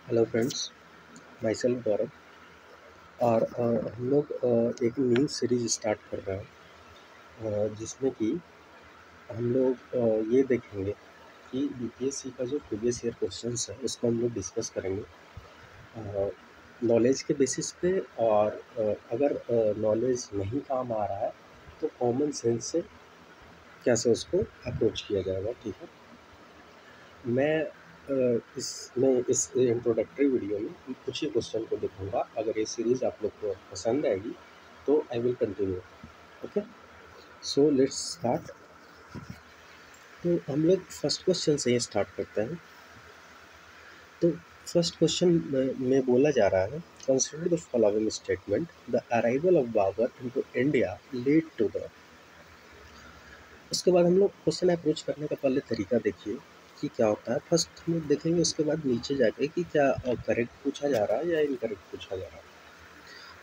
Hello friends, my self गौरव। और हम लोग एक न्यू सीरीज स्टार्ट कर रहे हैं, जिसमें कि हम लोग ये देखेंगे कि यूपीएससी का जो प्रीवियस ईयर क्वेश्चंस है उसको हम लोग डिस्कस करेंगे नॉलेज के बेसिस पे। और अगर नॉलेज नहीं काम आ रहा है तो कॉमन सेंस से कैसे उसको अप्रोच किया जाएगा। ठीक है, मैं इस इंट्रोडक्टरी वीडियो में कुछ ही क्वेश्चन को देखूंगा। अगर ये सीरीज़ आप लोग को पसंद आएगी तो I will continue. Okay, so let's start. तो हम लोग फर्स्ट क्वेश्चन से ही स्टार्ट करते हैं। तो फर्स्ट क्वेश्चन में बोला जा रहा है, consider the following statement, the arrival of Babur into India lead to the. उसके बाद हम लोग क्वेश्चन अप्रोच करने का पहले तरीका देखिए कि क्या होता है। फर्स्ट हम लोग देखेंगे, उसके बाद नीचे जाके कि क्या करेक्ट पूछा जा रहा है या इनकरेक्ट पूछा जा रहा है।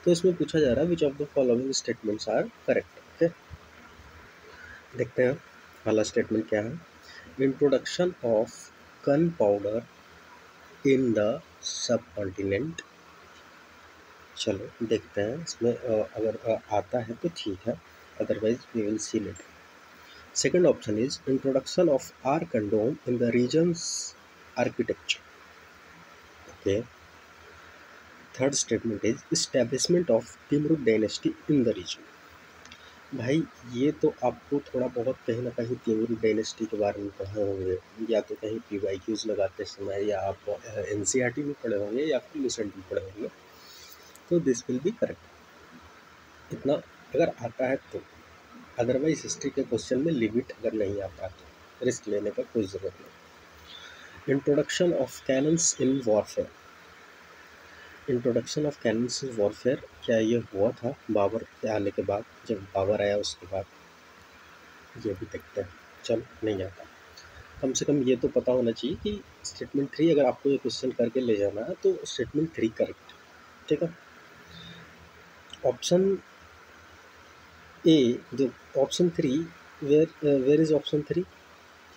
तो इसमें पूछा जा रहा है which of the following statements are correct. Okay, देखते हैं पहला स्टेटमेंट क्या है। Introduction of gunpowder in the subcontinent. चलो देखते हैं इसमें अगर आता है तो ठीक है, otherwise we will see later. Second option is introduction of arc and dome in the region's architecture. Okay. Third statement is establishment of Timurid dynasty in the region. भाई ये तो आपको थोड़ा बहुत कहीं ना कहीं तिमुरिड डायनेस्टी के बारे में पढ़े होंगे, या तो कहीं PYQs लगाते समय, या आप NCERT में पढ़े होंगे, या फिर लुसेंट में पढ़े होंगे। तो दिस विल बी करेक्ट, इतना अगर आता है तो। अदरवाइज हिस्ट्री के क्वेश्चन में लिमिट अगर नहीं आता तो रिस्क लेने का कोई ज़रूरत नहीं। Introduction of cannons in warfare. Introduction of cannons in warfare क्या ये हुआ था बाबर के आने के बाद? जब बाबर आया उसके बाद? ये भी देखते हैं। चल नहीं आता, कम से कम ये तो पता होना चाहिए कि स्टेटमेंट 3, अगर आपको ये क्वेश्चन करके ले जाना है तो स्टेटमेंट 3 करेक्ट। ठीक है, ऑप्शन ए, जो option 3, where is option 3?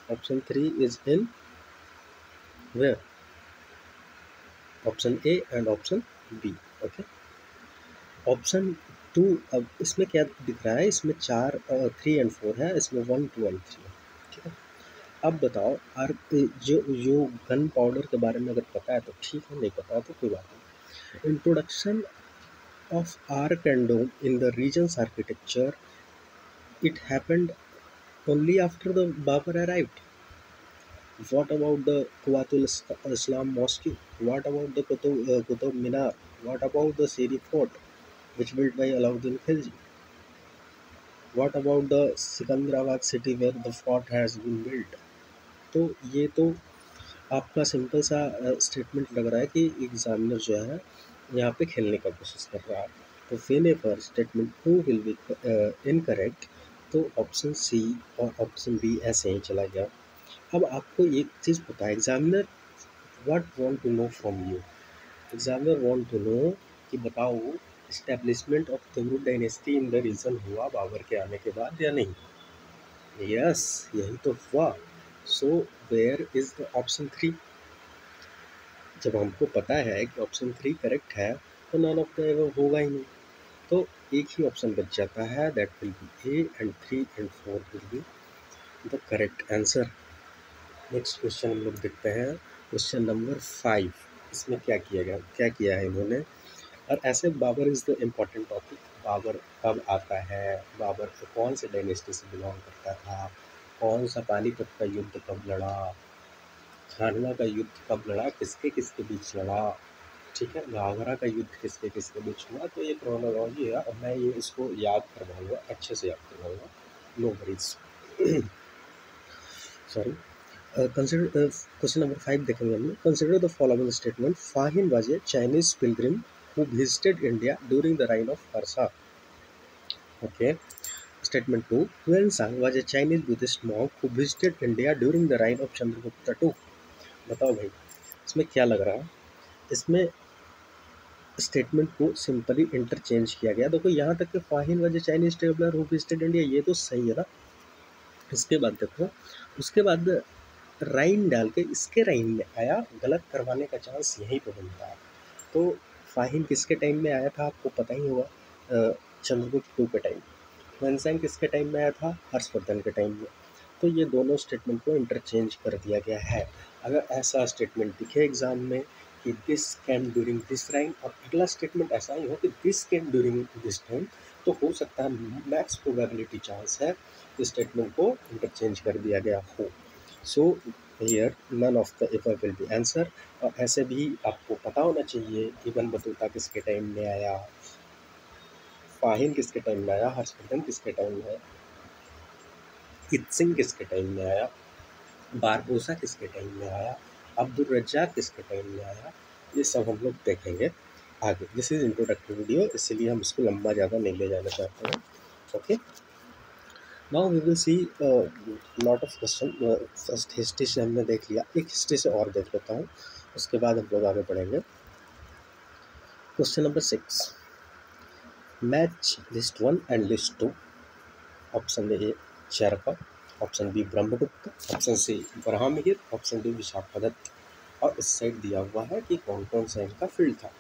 Option 3 is in where? Option A and option B. Okay, option 2, अब इसमें क्या दिख रहा है? इसमें 4, 3 एंड 4 है, इसमें 1, 2 एंड 3 है। ठीक है, अब बताओ, जो गन पाउडर के बारे में अगर पता है तो ठीक है, नहीं पता है तो कोई बात नहीं। Introduction of arch and dome in the regions architecture, it happened only after the Babur arrived. What about the Quwatul Islam Mosque? What about the Qutub Minar? What about the Siri Fort, which built by Alauddin Khilji? What about the Sikandrabad city where the fort has been built? तो ये तो आपका simple सा statement लग रहा है कि examiner जो है यहाँ पे खेलने का कोशिश कर रहा है। तो when ever statement 2 will be incorrect, तो ऑप्शन सी और ऑप्शन बी ऐसे ही चला गया। अब आपको एक चीज़ पता है, examiner what want to know from you. Examiner want to know कि बताओ establishment of Timurid dynasty in the region हुआ बाबर के आने के बाद या नहीं? यस, यही तो हुआ। So where is the option 3? जब हमको पता है कि ऑप्शन 3 करेक्ट है तो नन ऑफ द एबव होगा ही नहीं। तो एक ही ऑप्शन बच जाता है, that will be A, and 3 and 4 will be the correct answer. Next question हम लोग देखते हैं, क्वेश्चन नंबर 5। इसमें क्या किया है इन्होंने? और ऐसे Babur is the important topic. Babur कब आता है, बाबर कौन से डायनेस्टी से बिलोंग करता था, कौन सा पानीपत का युद्ध कब लड़ा, खानवा का युद्ध कब लड़ा, किसके किसके बीच लड़ा, ठीक है, घाघरा का युद्ध किसके किसके बीच हुआ। तो ये क्रोनोलॉजी है और मैं ये इसको याद करवाऊँगा, अच्छे से याद करवाऊँगा, no worries. Sorry. Consider question number 5 देखेंगे हम लोग। Consider the following statement, Fahien was a Chinese pilgrim who visited India during the reign of Parsa. Okay. Statement 2. Huansang was a Chinese Buddhist monk who visited India during the reign of Chandragupta II. बताओ भाई इसमें क्या लग रहा है? इसमें statement को simply interchange किया गया। देखो यहाँ तक कि फाहिन was a Chinese traveller who visited India, ये तो सही है ना। इसके बाद देखो, उसके बाद राइन डाल के इसके राइन में आया, गलत करवाने का चांस यहीं पे बनता है। तो फाहिन किसके टाइम में आया था आपको पता ही होगा, चंद्रगुप्त टू के टाइम। ह्वेनसांग किसके टाइम में आया था, हर्षवर्धन के टाइम में। तो ये दोनों स्टेटमेंट को इंटरचेंज कर दिया गया है। अगर ऐसा स्टेटमेंट दिखे एग्जाम में कि this came during this reign, और अगला स्टेटमेंट ऐसा ही हो कि this came during this time, तो हो सकता है मैक्स प्रोबेबिलिटी चांस है इस स्टेटमेंट को इंटरचेंज कर दिया गया हो। So here none of the above will be answer. और ऐसे भी आपको पता होना चाहिए कि इब्न बतूता किसके टाइम में आया, फाहिम किसके टाइम में आया, हर्षवर्धन किसके टाइम में आया, इत्सिंग किसके टाइम में आया, बारबोसा किसके टाइम में आया, अब्दुल रज्जाक किसके टाइम में आया, ये सब हम लोग देखेंगे आगे। दिस इज इंट्रोडक्टरी वीडियो, इसलिए हम इसको लंबा ज़्यादा नहीं ले जाना चाहते हैं। Okay, now we will see lot of question. First history से हमने देख लिया, एक हिस्ट्री से और देख लेता हूँ, उसके बाद हम लोग आगे बढ़ेंगे। Question number 6, match list 1 and list 2। Option A Charaka, option B Brahmagupta, option C Varahamihira, option D Vishakhadatta. और इस साइड दिया हुआ है कि कौन कौन सा इनका फील्ड था।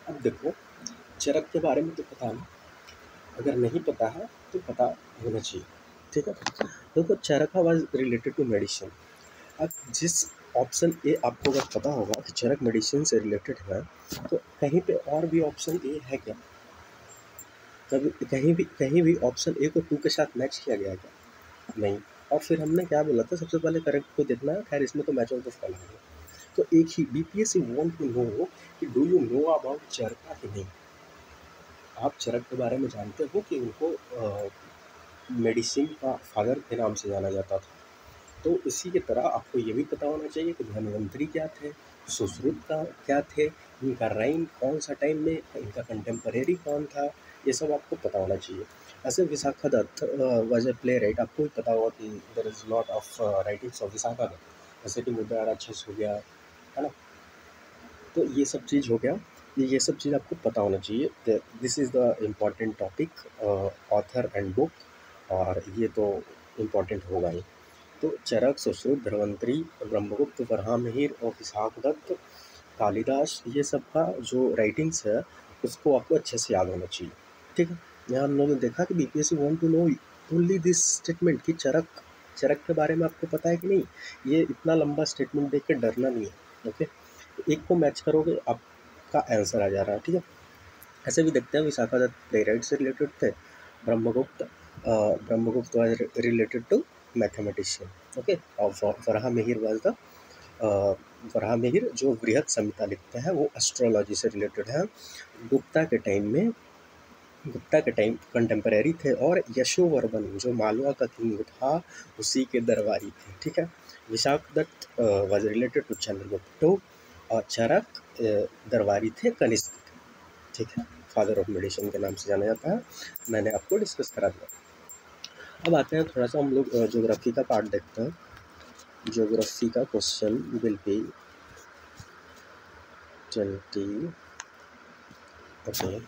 अब देखो, चरक के बारे में तो पता नहीं, अगर नहीं पता है तो पता होना चाहिए, ठीक है। देखो, चरका वाज रिलेटेड टू मेडिसिन। अब जिस ऑप्शन ए आपको अगर पता होगा कि चरक मेडिसिन से रिलेटेड है, तो कहीं पे और भी ऑप्शन ए है क्या? कभी कहीं भी ऑप्शन ए को 2 के साथ मैच किया गया है क्या? नहीं। और फिर हमने क्या बोला था, सबसे पहले करेक्ट को देखना है। खैर, इसमें तो मैच ऑफ द फॉलोइंग है। तो एक ही बीपीएससी वांट टू नो कि डू यू नो अबाउट चरका कि नहीं। आप चरक के बारे में जानते हो कि उनको मेडिसिन का फादर के नाम से जाना जाता था। तो इसी की तरह आपको ये भी पता होना चाहिए कि धन्वंतरी क्या थे, सुश्रुत का क्या थे, इनका राइम कौन सा टाइम में, इनका कंटेम्परेरी कौन था, ये सब आपको पता होना चाहिए। ऐसे Vishakhadatta was a playwright, आपको भी पता होगा कि there is lot of writings of Vishakhadatta, जैसे कि मुद्रा राक्षस हो गया, है ना। तो ये सब चीज़ हो गया, ये सब चीज़ आपको पता होना चाहिए। This is the important topic, author and book, और ये तो इम्पॉर्टेंट होगा ही। तो चरक, सुश्रुत, धन्वंतरी, ब्रह्मगुप्त, वराहमिहिर और विशाखदत्त, कालिदास, ये सब का जो राइटिंग्स है उसको आपको अच्छे से याद होना चाहिए, ठीक है। यहाँ हम लोगों ने देखा कि BPSC want to know only this statement कि चरक के बारे में आपको पता है कि नहीं। ये इतना लंबा स्टेटमेंट देख के डरना नहीं है, ओके। एक को मैच करोगे, आपका आंसर आ जा रहा है, ठीक है। ऐसे भी देखते हैं, विशाखादत्त प्ले राइट से रिलेटेड थे, Brahmagupta was related to mathematician, okay. और वराहमिहिर वाज द वराहमिहिर जो बृहत संहिता लिखते हैं वो एस्ट्रोलॉजी से रिलेटेड है। गुप्ता के टाइम कंटेम्परेरी थे, और यशोवर्मन जो मालवा का किंग था उसी के दरबारी थे, ठीक है। Vishakhadatta was related to Chandragupta two, और चरक दरबारी थे कनिष्क के, ठीक है। फादर ऑफ मेडिसिन के नाम से जाना जाता है, मैंने आपको डिस्कस करा दिया। अब आते हैं थोड़ा सा हम लोग ज्योग्राफी का पार्ट देखते हैं। ज्योग्राफी का question will be 20, okay,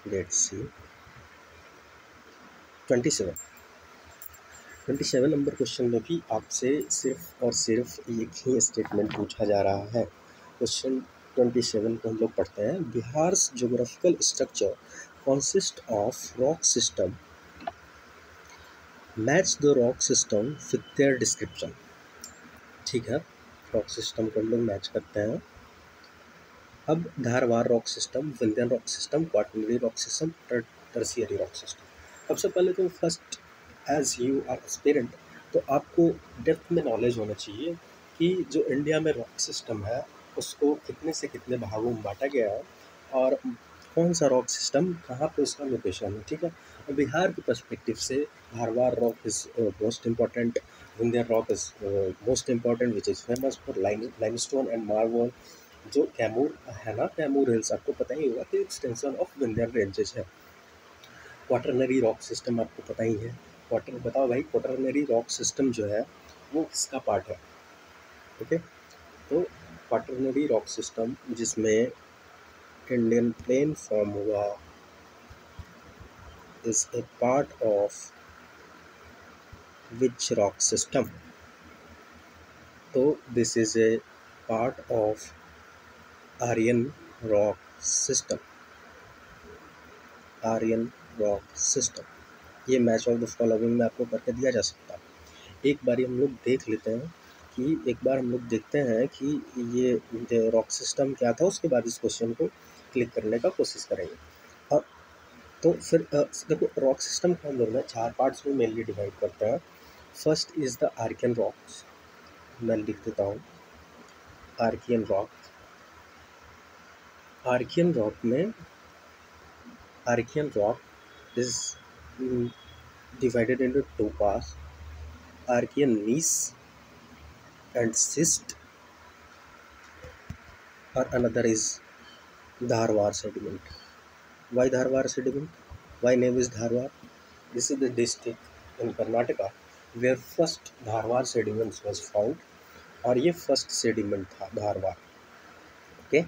let's see 27 number question में भी आपसे सिर्फ और सिर्फ एक ही स्टेटमेंट पूछा जा रहा है। क्वेश्चन 27 को हम लोग पढ़ते हैं। Bihar geographical structure consist of rock system, match the rock system with their description, ठीक है। रॉक सिस्टम को हम लोग मैच करते हैं। अब Dharwar rock system, Vindhyan rock system, quaternary rock system, tertiary rock system. सबसे पहले तो first, as you are aspirant, तो आपको डेप्थ में नॉलेज होना चाहिए कि जो इंडिया में रॉक सिस्टम है उसको कितने से कितने भागों में बांटा गया है, और कौन सा रॉक सिस्टम कहाँ पे उसका लोकेशन है, ठीक है। और बिहार के पर्सपेक्टिव से Dharwad rock is most important, Vindhyan rock is most important which is famous for limestone and marble. जो कैमूर है ना, कैमूर हिल्स आपको पता ही होगा कि एक्सटेंशन ऑफ विंध्यन रेंजेस है। क्वाटरनरी रॉक सिस्टम आपको पता ही है। बताओ भाई, क्वाटरनरी रॉक सिस्टम जो है वो किसका पार्ट है, ओके। तो क्वाटरनरी रॉक सिस्टम जिसमें इंडियन प्लेन फॉर्म हुआ is a part of Which rock system? So this is a part of Aryan rock system. Aryan rock system. ये मैच ऑफ द फॉलोइंग में आपको करके दिया जा सकता है। एक बार हम लोग देख लेते हैं कि एक बार हम लोग देखते हैं कि ये रॉक सिस्टम क्या था, उसके बाद इस क्वेश्चन को क्लिक करने का कोशिश करेंगे। और तो फिर देखो, रॉक सिस्टम को हम लोग ना 4 पार्ट्स में मेनली डिवाइड करते हैं। First is the Archean rocks. मैं लिख देता हूँ आर्कियन रॉक। आर्कियन रॉक में Archean rock is divided into 2 parts, Archean gneiss and schist, or another is Dharwar sediment. Why Dharwar sediment? Why name is Dharwar? This is the district in Karnataka where first Dharwar sediments was found, और ये first sediment था Dharwar. Okay,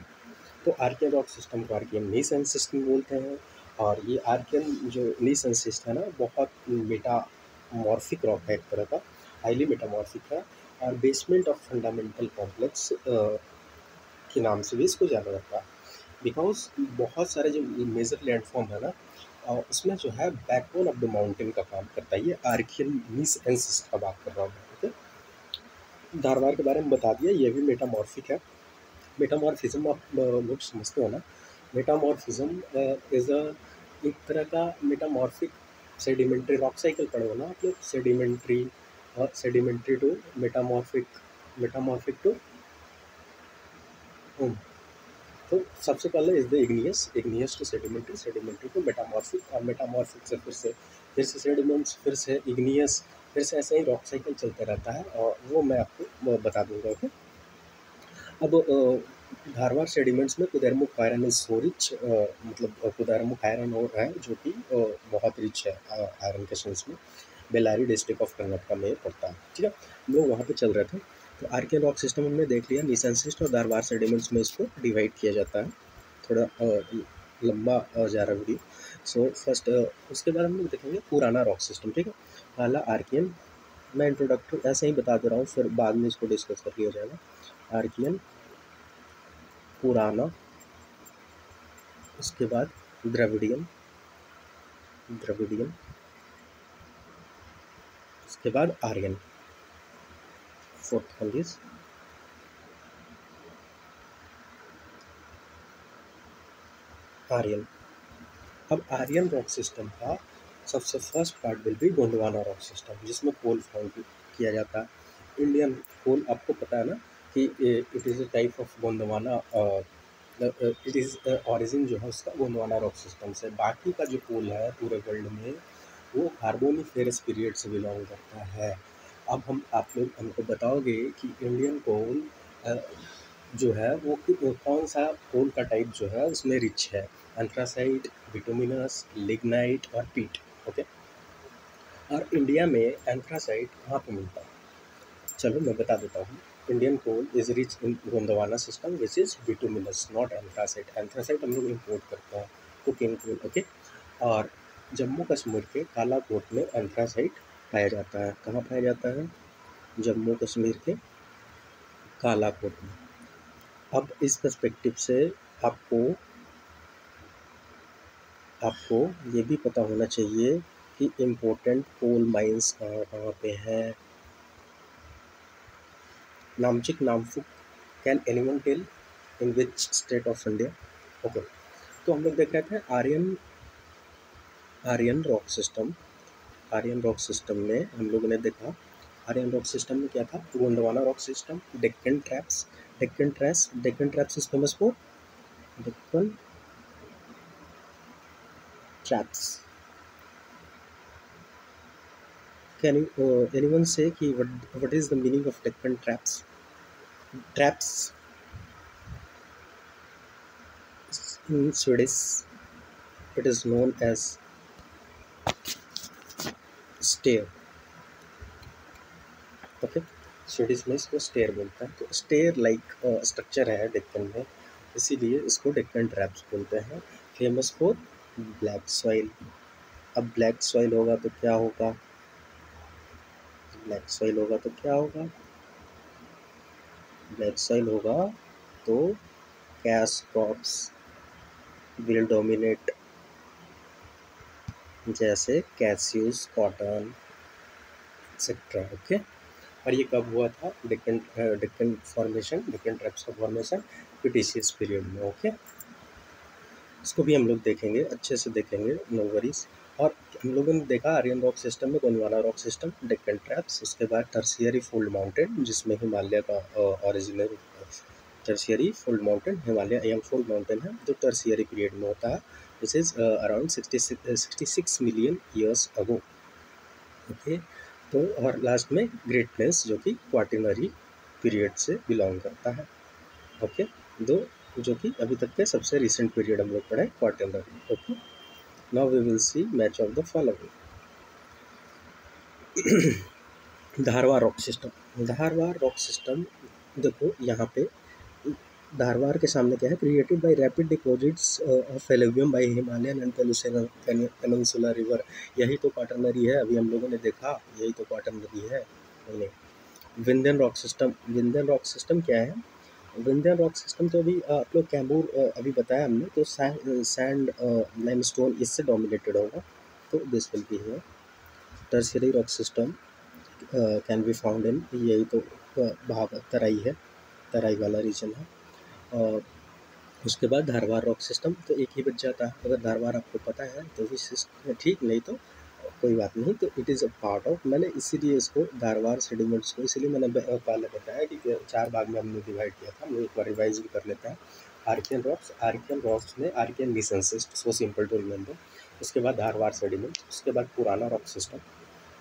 तो Archaean rock system को Archaean gneiss and system बोलते हैं। और ये Archaean जो नीस एंड सिस्ट है ना, बहुत मेटामॉर्फिक रॉक है, एक तरह का हाईली मेटामॉर्फिक है, और बेसमेंट ऑफ फंडामेंटल कॉम्प्लेक्स के नाम से भी इसको जाना जाता है। बिकॉज बहुत सारे जो मेजर लैंडफॉर्म है ना, उसमें जो है बैकबोन ऑफ द माउंटेन का काम करता है। ये आर्कियन नीस एंड सिस्ट का बात कर रहा हूँ। ओके, धारवार के बारे में बता दिया, ये भी मेटामॉर्फिक है। मेटामॉर्फिज्म आप लोग समझते हो ना, मेटामॉर्फिज्म इज अ एक तरह का मेटामॉर्फिक सेडिमेंट्री रॉक साइकिल पढ़े हो ना आप लोग, sedimentary to metamorphic, metamorphic to तो सबसे पहले is the igneous, igneous to sedimentary, sedimentary to metamorphic, और मेटामॉर्फिक से फिर से सेडिमेंट्स, फिर से इग्नियस, फिर से ऐसे ही रॉक साइकिल चलते रहता है, और वो मैं आपको बता दूंगा। ओके, अब धारवार सेडिमेंट्स में Kudremukh iron is so rich, मतलब कुदेरमुख आयरन और है जो कि बहुत रिच है आयरन के सेंस में। बेल्लारी डिस्ट्रिक्ट ऑफ कर्नाटका में पड़ता है। ठीक है, हम लोग वहाँ पे चल रहे थे। तो आर्कियन रॉक सिस्टम हमने देख लिया, नीसन सिस्ट और धारवार सेडिमेंट्स में इसको डिवाइड किया जाता है। थोड़ा लंबा जा रहा वीडियो। सो फर्स्ट उसके बाद हम लोग देखेंगे पुराना रॉक सिस्टम। ठीक है, पहला आर्कियन, मैं इंट्रोडक्टर ऐसे ही बता दे रहा हूँ, फिर बाद में इसको डिस्कस कर लिया जाएगा। आर्कियन, पुराना, उसके बाद द्रविडियन, द्रविडियन, उसके बाद Aryan, fourth one is Aryan. अब आर्यन रॉक सिस्टम का सबसे first part will be Gondwana rock system, जिसमें कोल फाउंड किया जाता है। इंडियन कोल आपको पता है ना कि it is a type of Gondwana, it is origin जो है उसका गोंडवाना रॉक सिस्टम से। बाकी का जो कोल है पूरे वर्ल्ड में वो कार्बोनिफेरस पीरियड से बिलोंग करता है। अब आप लोग हमको बताओगे कि इंडियन कोल जो है वो कौन सा कोल का टाइप जो है उसमें रिच है, एंथ्रासाइट, बिटुमिनस, लिग्नाइट और पीट। ओके, और इंडिया में एंथ्रासाइट कहाँ पे मिलता है? चलो मैं बता देता हूँ। Indian coal is rich in Gondwana system which is bituminous, not anthracite. Anthracite हम लोग इम्पोर्ट करते हैं, कुकिंग कोल। ओके, और जम्मू कश्मीर के कालाकोट में एंथ्रासाइट पाया जाता है। कहाँ पाया जाता है? जम्मू कश्मीर के कालाकोट में। अब इस पर्सपेक्टिव से आपको आपको ये भी पता होना चाहिए कि इम्पोर्टेंट कोल माइंस कहाँ कहाँ पे हैं। Namchik, Namphuk, can anyone tell in which state of India? Okay, तो हम लोग देख रहे थे Aryan rock system. Aryan rock system में हम लोगों ने देखा, आर्यन रॉक सिस्टम में क्या था? Gondwana rock system, Deccan traps. Deccan traps is famous for Deccan traps. Can anyone say कि what is the meaning of Deccan traps? Traps in Swedish it is known as stair. Okay, Swedish में इसको स्टेयर बोलते हैं। तो stair like structure है डेक्कन में, इसीलिए इसको डेक्कन ट्रैप्स बोलते हैं। Famous for black soil. अब ब्लैक सॉइल होगा तो क्या होगा? ब्लैक सॉइल होगा तो क्या होगा, ब्लैक सॉइल होगा तो कैश क्रॉप्स विल डोमिनेट, जैसे कैस्यूज, कॉटन एक्सेट्रा। ओके, और ये कब हुआ था, डिक्कन फॉर्मेशन, डिक्कन ट्रैप्स का फॉर्मेशन क्रिटेशियस पीरियड में। ओके, इसको भी हम लोग देखेंगे, अच्छे से देखेंगे, नो वरीज। और हम लोगों ने देखा आर्यन रॉक सिस्टम में Gondwana rock system, Deccan traps, उसके बाद टर्शियरी फोल्ड माउंटेन जिसमें हिमालय का original, tertiary fold mountain, Himalaya young fold mountain है जो टर्शियरी पीरियड में होता है, this is around 66 million years ago. Okay, तो और लास्ट में ग्रेट प्लेन्स जो कि क्वार्टिनरी पीरियड से बिलोंग करता है। ओके, दो जो कि अभी तक के सबसे रिसेंट पीरियड हम लोग पढ़े quaternary. Okay, now we will see match of the following. Dharwar rock system, Dharwar rock system, देखो यहाँ पे धारवाड़ के सामने क्या है, created by rapid deposits of alluvium by Himalayan and peninsula river. यही तो क्वाटरनरी है, अभी हम लोगों ने देखा, यही तो क्वाटरनरी है। Vindhyan rock system, Vindhyan rock system क्या है, विंध्यन रॉक सिस्टम तो अभी आप लोग कैम्बूर अभी बताया हमने, तो सैंड लाइमस्टोन इससे डोमिनेटेड होगा, तो this will be here. Tertiary rock system can be found in, यही तो भाग तराई है, तराई वाला रीजन है। और उसके बाद धारवाड़ रॉक सिस्टम, तो एक ही बच जाता है, अगर धारवाड़ आपको पता है तो भी ठीक, नहीं तो कोई बात नहीं। तो it is a part of, मैंने इसीलिए इसको धारवाड़ सेडिमेंट्स को इसलिए मैंने पहले बताया कि 4 भाग में हमने डिवाइड किया था, हम लोग एक बार रिवाइज भी कर लेते हैं। आर्कियन रॉक्स, आर्कियन रॉक्स में आर्कियन डिसेंसिस्ट, सो सिंपल टू रिमेंबर। उसके बाद धारवाड़ सेडिमेंट्स, उसके बाद Purana rock system.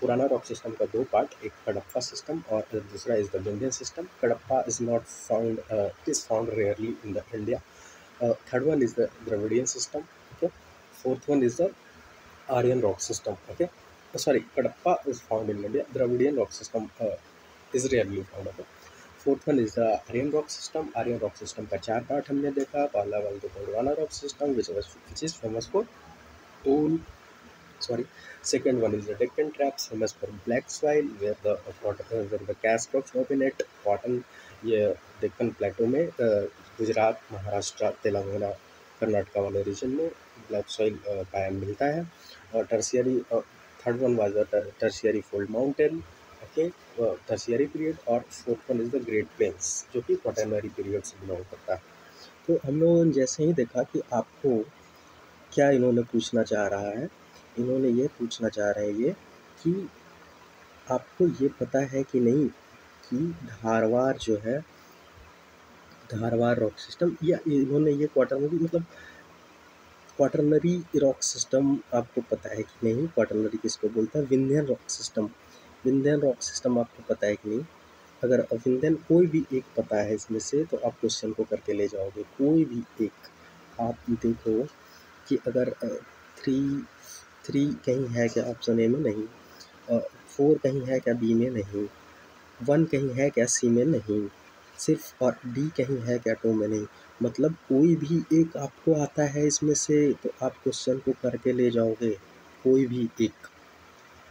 Purana rock system का 2 पार्ट, एक कडप्पा सिस्टम और दूसरा is the Vindhyan system. Cuddapah is not found, it is found rarely in the India. Third one is the Dravidian system. Okay, fourth one is the Aryan rock system. Okay, sorry, Kadapa is found in India. Dravidian rock system is rarely found. Okay, fourth one is the Aryan rock system. Aryan rock system का 4 part हमने देखा, पहला वाला तो Gondwana rock system which is famous for tool, sorry. Second one is the Deccan traps, famous for black soil where the cash crops dominate, cotton। ये डेक्कन प्लेटो में गुजरात, महाराष्ट्र, तेलंगाना, कर्नाटका वाले reason में ब्लैक सॉइल पाया मिलता है। और tertiary, third one was the tertiary fold mountain. Okay, tertiary period. और fourth one is the great plains जो कि क्वाटरनरी पीरियड से बिलोंग करता है। तो हम लोगों ने जैसे ही देखा कि आपको क्या इन्होंने पूछना चाह रहा है, इन्होंने ये पूछना चाह रहे हैं ये कि आपको ये पता है कि नहीं कि धारवाड़ जो है, धारवाड़ रॉक सिस्टम, या इन्होंने ये क्वाटरनरी मतलब क्वाटरनरी रॉक सिस्टम आपको पता है कि नहीं, क्वाटरनरी किसको बोलता है, Vindhyan rock system, Vindhyan rock system आपको पता है कि नहीं। अगर विंध्यन कोई भी एक पता है इसमें से तो आप क्वेश्चन को करके ले जाओगे, कोई भी एक। आप देखो कि अगर थ्री थ्री कहीं है क्या ऑप्शन ए में, नहीं। 4 कहीं है क्या बी में, नहीं। 1 कहीं है क्या सी में, नहीं। सिर्फ और डी कहीं है क्या 2 में, नहीं। मतलब कोई भी एक आपको आता है इसमें से तो आप क्वेश्चन को करके ले जाओगे, कोई भी एक।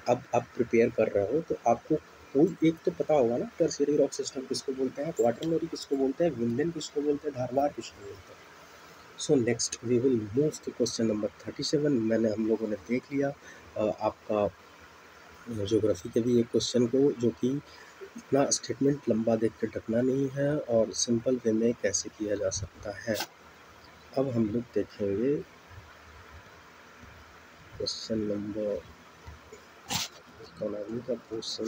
अब आप प्रिपेयर कर रहे हो तो आपको कोई एक तो पता होगा ना, टर्शियरी रॉक सिस्टम किसको बोलते हैं, क्वाटरनरी किसको बोलते हैं, विंध्यन किसको बोलते हैं, धारवाड़ किसको बोलते हैं। So next we will move to question number 37। मैंने हम लोगों ने देख लिया आपका ज्योग्राफी के भी एक क्वेश्चन को, जो कि इतना स्टेटमेंट लंबा देख के डरना नहीं है और सिंपल वे में कैसे किया जा सकता है। अब हम लोग देखेंगे क्वेश्चन नंबर, इकोनॉमी का क्वेश्चन,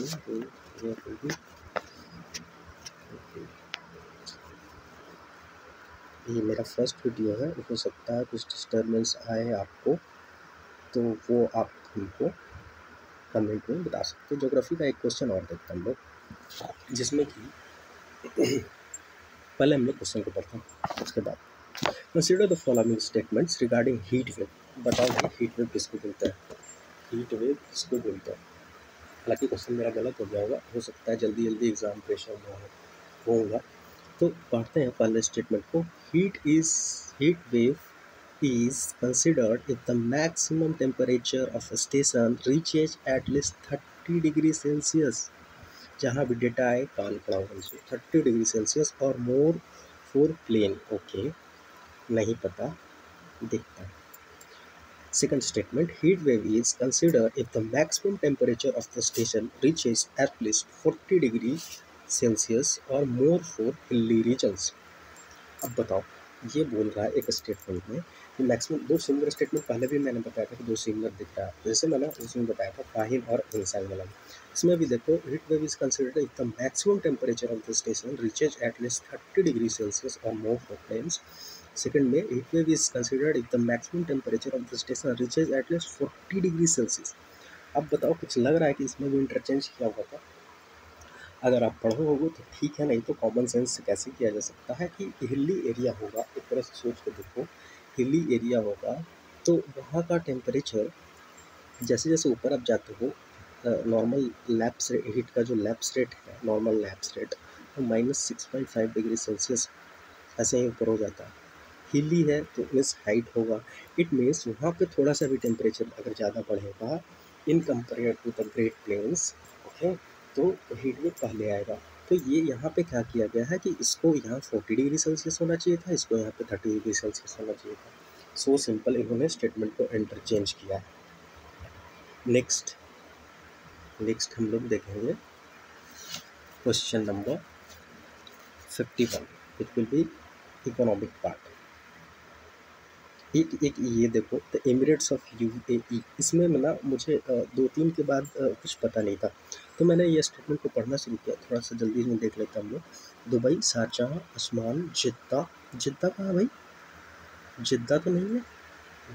ये मेरा फर्स्ट वीडियो है, हो सकता है कुछ डिस्टर्बेंस आए आपको, तो वो आप हमको कमेंट में बता सकते हो। ज्योग्राफी का एक क्वेश्चन और देखते हैं हम लोग, जिसमें कि पहले हम लोग क्वेश्चन को पढ़ते हैं, उसके बाद consider the following statements regarding heat wave. बताओ भाई हीट वेव किसको बोलता है, हीट वेव किसको बोलता है। हालांकि क्वेश्चन मेरा गलत हो गया होगा, हो सकता है जल्दी जल्दी एग्जाम प्रेशर में होगा। तो पढ़ते हैं पहले स्टेटमेंट को। Heat wave is considered if the maximum temperature of a station reaches at least 30 degrees Celsius। जहाँ भी डेटा आए कान खड़ा होना चाहिए। 30 डिग्री सेल्सियस और मोर फॉर प्लेन, ओके, नहीं पता, देखता हूँ। Second statement, heat wave is considered if the maximum temperature of the station reaches at least 40 degrees Celsius or more for hilly regions. अब बताओ, ये बोल रहा है एक स्टेटमेंट में कि मैक्सिमम, दो सिमिलर स्टेटमेंट पहले भी मैंने बताया था कि दो सिमिलर दिख रहा है, जैसे मैंने उसमें बताया था फाहिम और इंसान वाला। इसमें भी देखो, heat wave is considered if the maximum temperature of the station reaches at least 30 degree Celsius और मोर फॉर प्लेन्स। सेकंड में, heat wave is considered if the maximum temperature of the station reaches at least 40 degree Celsius. अब बताओ, कुछ लग रहा है कि इसमें भी इंटरचेंज किया हुआ था? अगर आप पढ़ो होगे तो ठीक है, नहीं तो कॉमन सेंस से कैसे किया जा सकता है कि हिली एरिया होगा, एक तरह से सोच के देखो, हिली एरिया होगा तो वहाँ का टेम्परेचर जैसे जैसे ऊपर आप जाते हो, नॉर्मल लैप्स हीट का जो लैप्स रेट है, नॉर्मल लैप्स रेट वो -6.5 डिग्री सेल्सियस ऐसे ही ऊपर हो जाता है। हिली है तो मीन्स हाइट होगा, इट मीन्स वहाँ पे थोड़ा सा भी टेम्परेचर अगर ज़्यादा बढ़ेगा in compare to the great plains, okay, तो हीट वेव पहले आएगा। तो ये यहाँ पे क्या किया गया है कि इसको यहाँ 40 डिग्री सेल्सियस होना चाहिए था, इसको यहाँ पे 30 डिग्री सेल्सियस होना चाहिए था। सो सिंपल इन्होंने स्टेटमेंट को इंटरचेंज किया है। नेक्स्ट हम लोग देखेंगे question number 51, it will be economic part. एक ये देखो, द एमिरेट्स ऑफ यूएई, इसमें ना मुझे 2-3 के बाद कुछ पता नहीं था, तो मैंने ये स्टेटमेंट को पढ़ना शुरू किया, थोड़ा सा जल्दी में देख लेता हम लोग। दुबई, शारजाह, अजमान, जिद्दा। जिद्दा कहाँ है भाई? जिद्दा तो नहीं है,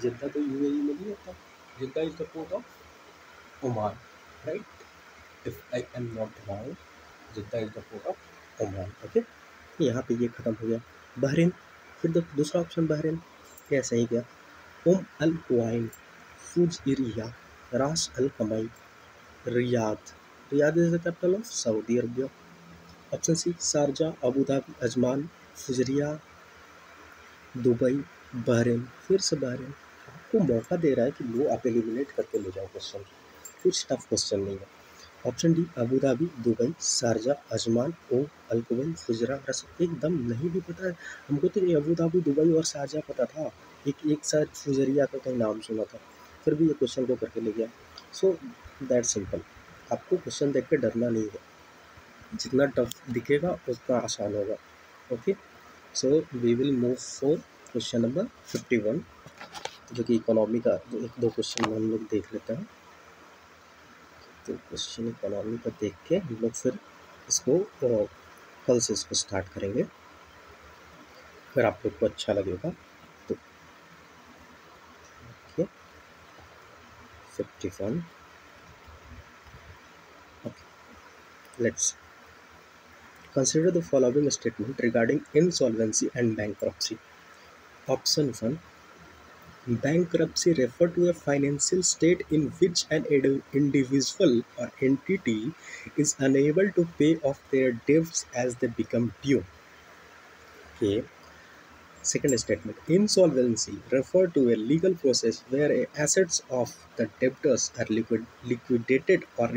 जिद्दा तो यूएई में नहीं होता। Jeddah is the port of Oman, right, if I am not wrong, Jeddah is the port of Oman, okay. यहाँ पे ये खत्म हो गया। बहरीन, फिर दूसरा ऑप्शन बहरीन, ये सही गया। अल Quwain, Fujairah, Ras Al Khaimah, Riyadh. Riyadh is the capital of Saudi Arabia. Option C, Sharjah, Abu Dhabi, Ajman, Fujairah, Dubai, Bahrain, फिर से बहरीन। आपको मौका दे रहा है कि लो आप एलिमिनेट करके ले जाओ क्वेश्चन, कुछ टफ क्वेश्चन नहीं है। Option D, Abu Dhabi, Dubai, Sharjah, Ajman, Al Kuwait, Fujairah, Ras. एकदम नहीं भी पता है हमको, तो ये अबू धाबी, दुबई और शारजा पता था, एक साथ फुजरिया का कहीं नाम सुना था, फिर भी ये क्वेश्चन को करके ले गया। सो दैट सिंपल, आपको क्वेश्चन देख के डरना नहीं है, जितना टफ दिखेगा उतना आसान होगा, okay. So we will move for question number 51, जो कि इकोनॉमी का, जो एक दो क्वेश्चन हम लोग देख लेते हैं। तो क्वेश्चन इकोनॉमी का देख के हम लोग फिर इसको कल से इसको स्टार्ट करेंगे, अगर आप लोग को अच्छा लगेगा तो। Okay, 51, okay, let's consider the following statement regarding insolvency and bankruptcy. Option 1, bankruptcy refer to a financial state in which an individual or entity is unable to pay off their debts as they become due. Okay. Second statement, insolvency refer to a legal process where assets of the debtors are liquidated or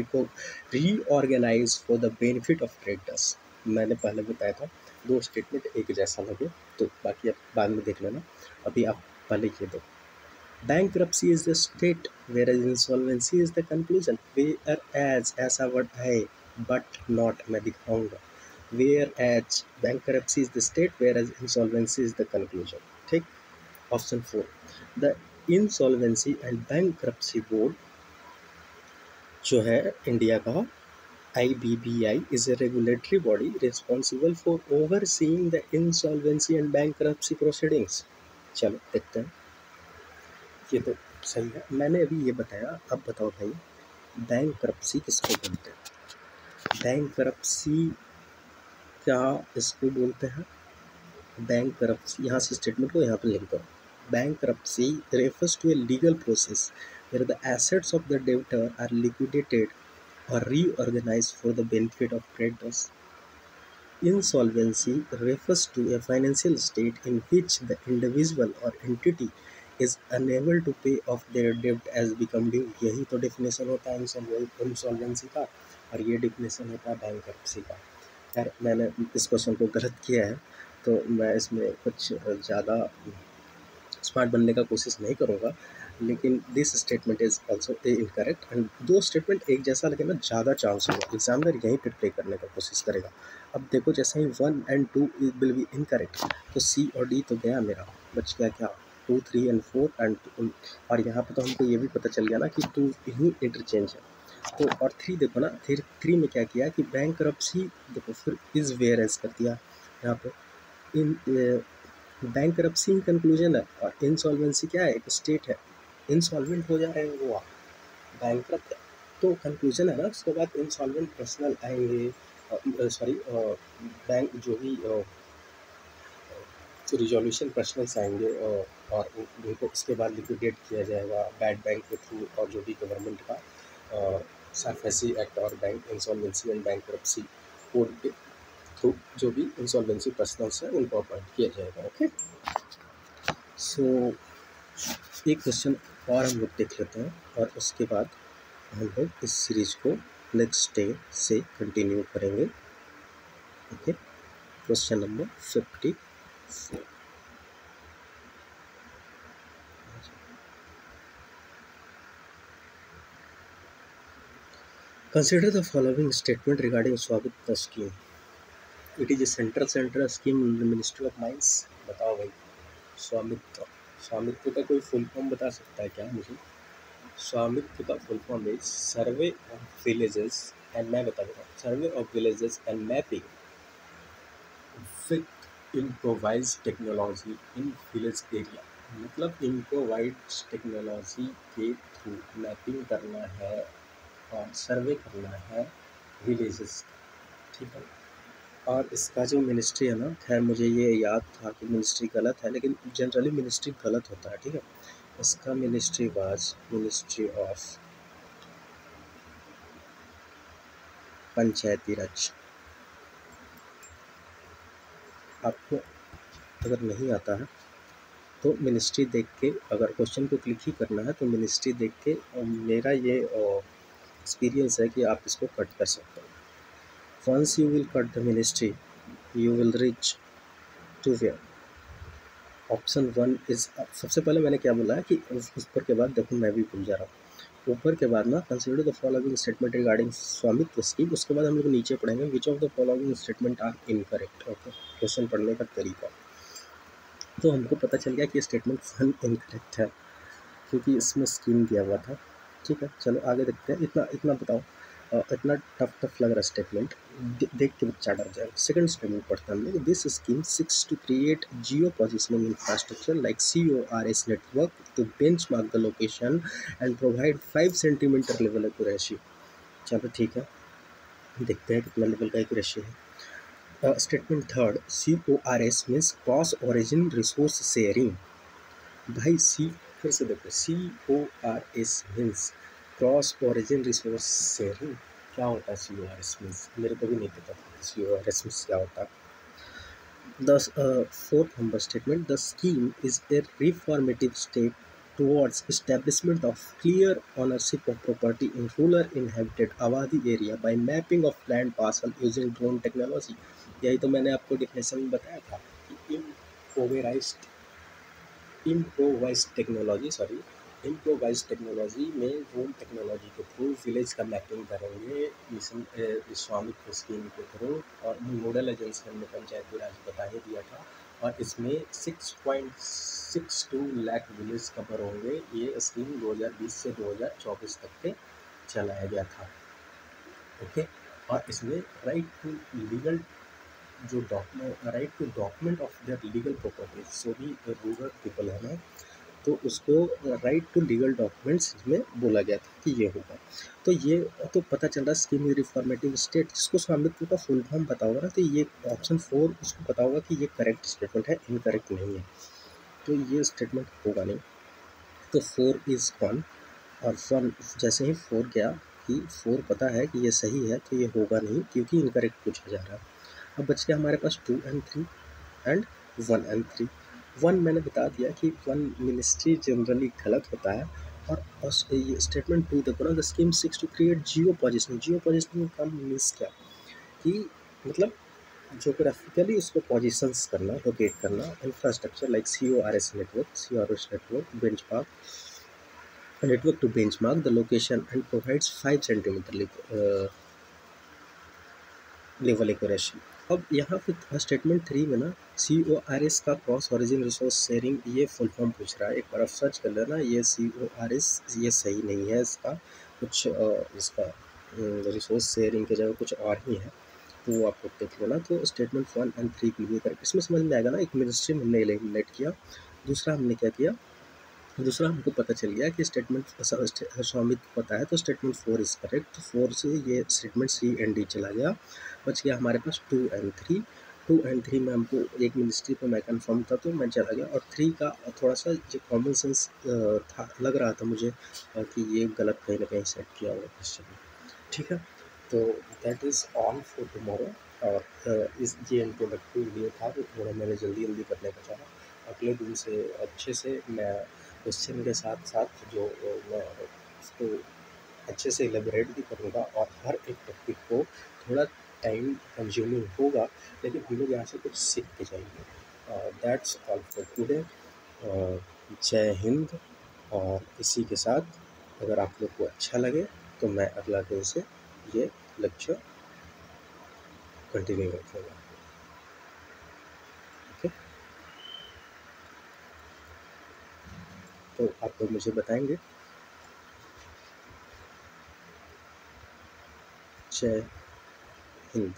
reorganized for the benefit of creditors. मैंने पहले बताया था, दो statement एक जैसा लगे तो बाकी आप बाद में देख लेना, अभी आप पहले ये दो। Bankruptcy is the state, whereas insolvency is the conclusion. Whereas ऐसा वर्ड है but not, मैं दिखाऊंगा। Whereas bankruptcy is the state, whereas insolvency is the conclusion, ठीक। Option 4, the insolvency and bankruptcy board जो है इंडिया का, IBBI is a regulatory body responsible for overseeing the insolvency and bankruptcy proceedings। चलो देखते हैं, ये तो सही है, मैंने अभी ये बताया। अब बताओ भाई, बैंकरप्सी किसको बोलते हैं? बैंकरप्सी क्या इसको बोलते हैं? बैंकरप्सी, यहाँ से स्टेटमेंट को यहाँ पर लिख दो। Bankruptcy refers to a legal process where the assets of the debtor are liquidated or reorganized for the benefit of creditors. Insolvency refers to a financial state in which the individual or entity is unable to pay off their debt as become due. यही तो definition होता है insolvency का। और ये definition होता है bankruptcy का। यार मैंने इस क्वेश्चन को गलत किया है, तो मैं इसमें कुछ ज़्यादा स्मार्ट बनने का कोशिश नहीं करूँगा, लेकिन this statement is also incorrect. And दो स्टेटमेंट एक जैसा लगे ना, ज़्यादा चांस होगा एग्जामिनर यहीं पे प्ले करने का कोशिश करेगा। अब देखो जैसे ही 1 एंड 2 विल बी इनकरेक्ट, तो सी और डी तो गया मेरा, बच गया क्या 2, 3 एंड 4 एंड और यहाँ पे तो हमको ये भी पता चल गया ना कि 2 ही इंटरचेंज है। तो और 3 देखो ना, फिर 3 में क्या किया कि बैंकरप्सी, देखो फिर इज़ वेयर एज कर दिया यहाँ पे। इन बैंकरप्सी कंक्लूजन है और इंसॉल्वेंसी क्या है, एक स्टेट है, इंसॉल्वेंट हो जा रहे हैं वो, बैंकरप्ट तो कंक्लूजन है ना। उसके बाद इंसॉल्वेंट पर्सनल आएंगे, सॉरी बैंक जो भी रिजोल्यूशन पर्सनल्स आएंगे, और उनको इसके बाद लिक्विडेट किया जाएगा बैड बैंक के थ्रू, और जो भी गवर्नमेंट का सरफेसी एक्ट और bank insolvency and bankruptcy code के थ्रू जो भी इंसॉल्वेंसी पर्सनल्स हैं उनको अपॉइंट किया जाएगा। ओके, सो एक क्वेश्चन और हम लोग देख लेते हैं और उसके बाद हम लोग इस सीरीज को नेक्स्ट डे से कंटिन्यू करेंगे। Okay, question number 54। Consider the following statement regarding स्वामित्व scheme. It is a central scheme in the ministry of mines. बताओ भाई, स्वामित्व, स्वामित्व का कोई फुल फॉर्म बता सकता है क्या मुझे? स्वामित्व का full form is survey of villages and, मैं बता दूंगा, survey of villages and mapping with improvised technology in village area. मतलब इम्प्रोवाइज्ड टेक्नोलॉजी के थ्रू मैपिंग करना है और सर्वे करना है विलेजेस, ठीक है। और इसका जो मिनिस्ट्री है ना, खैर मुझे ये याद था कि मिनिस्ट्री गलत है, लेकिन जनरली मिनिस्ट्री गलत होता है, ठीक है। इसका मिनिस्ट्री वाज मिनिस्ट्री ऑफ पंचायती राज। आपको अगर नहीं आता है तो मिनिस्ट्री देख के, अगर क्वेश्चन को क्लिक ही करना है तो मिनिस्ट्री देख के, मेरा ये एक्सपीरियंस है कि आप इसको कट कर सकते हो। Once you will cut the ministry you will reach to where option 1 is. सबसे पहले मैंने क्या बोला है कि ऊपर के बाद देखो, मैं भी भूल जा रहा हूँ, ऊपर के बाद ना consider the following statement regarding Svamitva scheme, उसके बाद हम लोग नीचे पढ़ेंगे which of the following statement are incorrect. Okay, question पढ़ने का तरीका, तो हमको पता चल गया कि स्टेटमेंट 1 इनकरेक्ट है क्योंकि इसमें स्कीम दिया हुआ था, ठीक है। चलो आगे देखते हैं। इतना इतना बताओ, इतना टफ लग रहा स्टेटमेंट, देख के बच्चा डर जाए। सेकंड स्टेटमेंट पढ़ते हैं हम लोग। This scheme seeks to create geo positioning infrastructure like CORS network to benchmark the location and provide 5 centimetre level accuracy. चलो ठीक है, देखते हैं कितना लेवल का एक्यूरेसी है। Statement third, CORS means cross origin resource sharing. भाई सी, फिर से देखो, CORS means cross origin resource sharing. क्या होता है CORS मीन्स? मेरे को भी नहीं पता था CORS मीन्स क्या होता है। The fourth number statement, the scheme is a reformative step towards establishment of clear ownership of property in rural inhabited आबादी area by mapping of land parcel using drone technology। यही तो मैंने आपको definition में बताया था कि इम्प्रोवाइज टेक्नोलॉजी में ड्रोन टेक्नोलॉजी के थ्रू विलेज का मैपिंग करेंगे मिशन स्वामित्व स्कीम के थ्रू। और नोडल एजेंसी हमने पंचायती राज बता ही दिया था, और इसमें 6.62 लाख विलेज कवर होंगे। ये स्कीम 2020 से 2024 तक के चलाया गया था। ओके, और इसमें राइट टू लीगल जो right to document of their legal properties, जो भी रूरल पीपल है ना, तो उसको राइट टू लीगल डॉक्यूमेंट्स में बोला गया था कि ये होगा। तो ये तो पता चल रहा है स्कीम रिफॉर्मेटिव स्टेट, जिसको स्वामित्व का फुल फॉर्म पता होगा ना, तो ये ऑप्शन 4 उसको पता होगा कि ये करेक्ट स्टेटमेंट है, इनकरेक्ट नहीं है, तो ये स्टेटमेंट होगा नहीं। तो 4 इज़ 1, और 1 जैसे ही 4 गया कि 4 पता है कि ये सही है, तो ये होगा नहीं क्योंकि इनकरेक्ट पूछा जा रहा है। अब बच गया हमारे पास 2 एंड 3 एंड 1 एंड 3। 1 मैंने बता दिया कि 1 मिनिस्ट्री जनरली गलत होता है, और ये स्टेटमेंट 2 देखो ना, the scheme seeks to create geo positioning. Geo positioning का मीन्स क्या, कि मतलब ज्योग्राफिकली उसको पोजीशंस करना, लोकेट करना। Infrastructure like CORS network to benchmark the location and provides 5 centimeter level accuracy. अब यहाँ पे स्टेटमेंट 3 में ना CORS का क्रॉस ओरिजिन रिसोर्स शेयरिंग, ये फुल फॉर्म पूछ रहा है। एक बार आप सर्च कर लेना, ये CORS ये सही नहीं है, इसका कुछ इसका रिसोर्स शेयरिंग की जगह कुछ और ही है, तो वो आपको देख लेना। तो स्टेटमेंट 1 एंड 3 क्लियर करके इसमें समझ में आएगा ना। एक मिनिस्ट्री में हमने एलिमिनेट किया, दूसरा हमने क्या किया, दूसरा हमको पता चल गया कि स्टेटमेंट स्वामित्व पता है, तो स्टेटमेंट 4 इज करेक्ट। 4 से ये स्टेटमेंट C एंड D चला गया, बच गया हमारे पास 2 एंड 3। 2 एंड 3 में हमको एक मिनिस्ट्री पे मैं कंफर्म था, तो मैं चला गया। और 3 का थोड़ा सा जो कॉमन सेंस था, लग रहा था मुझे कि ये गलत कहीं ना कहीं सेट किया हुआ क्वेश्चन। ठीक है, तो that is all for tomorrow. और इस ये इंट्रोडक्टरी वीडियो था, तो थोड़ा मैंने जल्दी जल्दी करने का चाहा। अगले दिन से अच्छे से मैं क्वेश्चन के साथ साथ जो मैं उसको अच्छे से एलेबोरेट भी करूँगा, और हर एक टॉपिक को थोड़ा टाइम कंज्यूमिंग होगा, लेकिन हम लोग यहाँ से कुछ सीख के जाएंगे। That's all for today. जय हिंद। और इसी के साथ अगर आप लोग को अच्छा लगे तो मैं अगला दिन से ये लेक्चर कंटिन्यू रखूँगा। ओके, तो आप लोग मुझे बताएंगे। जय हिंद।